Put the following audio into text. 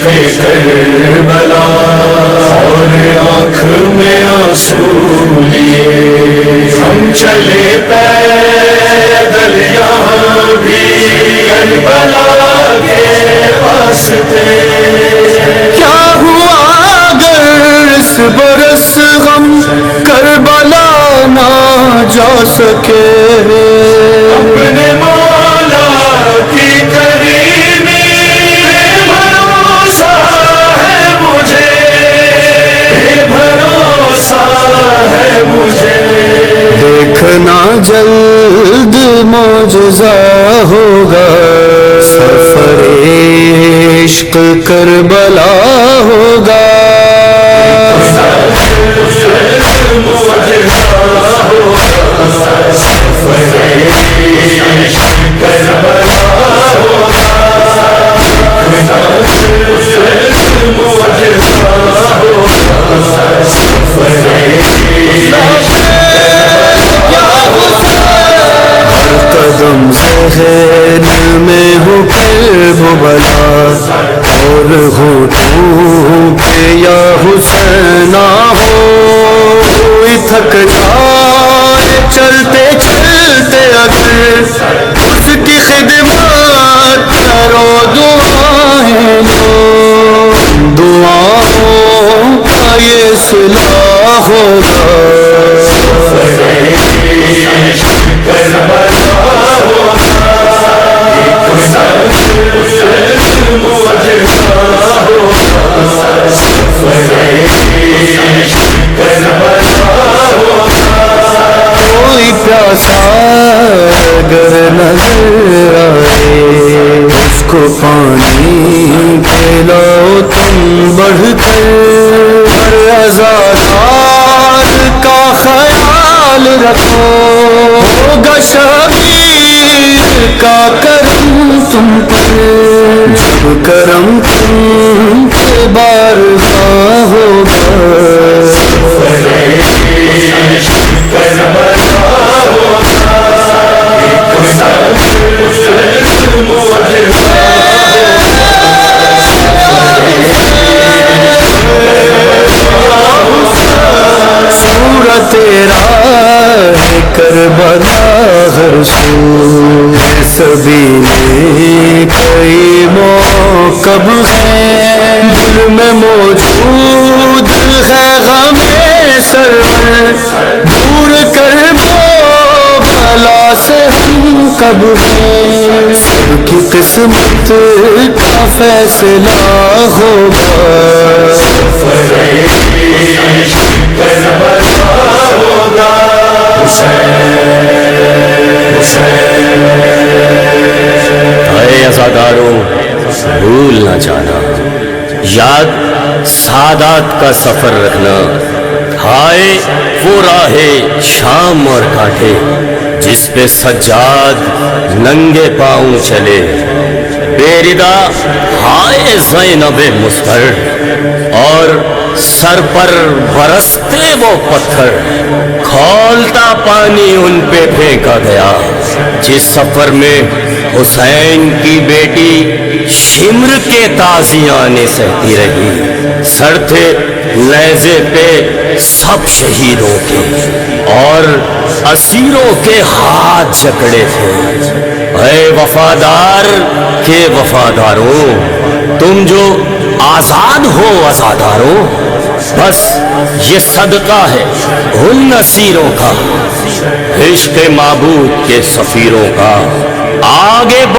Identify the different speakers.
Speaker 1: کربلا اور آنکھ میں آنسو لیے ہم چلے پیدل یہاں بھی کربلا کے واسطے
Speaker 2: کیا ہوا اگر اس برس غم کربلا نہ جا سکے
Speaker 1: اپنے مولا کی کریمی بھروسہ ہے مجھے بھروسہ ہے مجھے
Speaker 2: دیکھنا جلد معجزہ ہوگا سفر عشق کربلا ہوگا قدم ذہن میں ہو کربلا اور ہونٹوں پہ یا حسینہ ہو کوئی تھک جائے چلتے چلتے اگر اس کی خدمت کرو دعائیں لو دعاؤں کا یہ صلاح ہوگا کوئی پیاسا اگر نظر آئے اس کو پانی پلاؤ تم بڑھ کر ہر عزادار کا خیال رکھو ہوگا شبیر کا کرم تم پر جب کرم تم کے بارگاہ ہوگا صورت تیرا ہے کربلا ہر سو سبھی میں کئی موقب ہیں دل میں موجود ہے غم سرور دور کر دو بلا سے ہم کب ہیں سب کی قسمت کا فیصلہ ہوگا
Speaker 3: اے عزاداروں بھول نہ جانا یاد سعادات کا سفر رکھنا ہائے وہ راہ شام اور کاٹھے جس پہ سجاد ننگے پاؤں چلے بے ردا ہائے زینب مستر اور سر پر برستے وہ پتھر کھولتا پانی ان پہ پھینکا گیا جس سفر میں حسین کی بیٹی شمر کے تازیانے سہتی رہی سر تھے نیزے پہ سب شہیدوں کے اور اسیروں کے ہاتھ جکڑے تھے اے وفادار کے وفاداروں تم جو آزاد ہو عزاداروں بس یہ صدقہ ہے ان اسیروں کا عشق معبود کے سفیروں کا آگے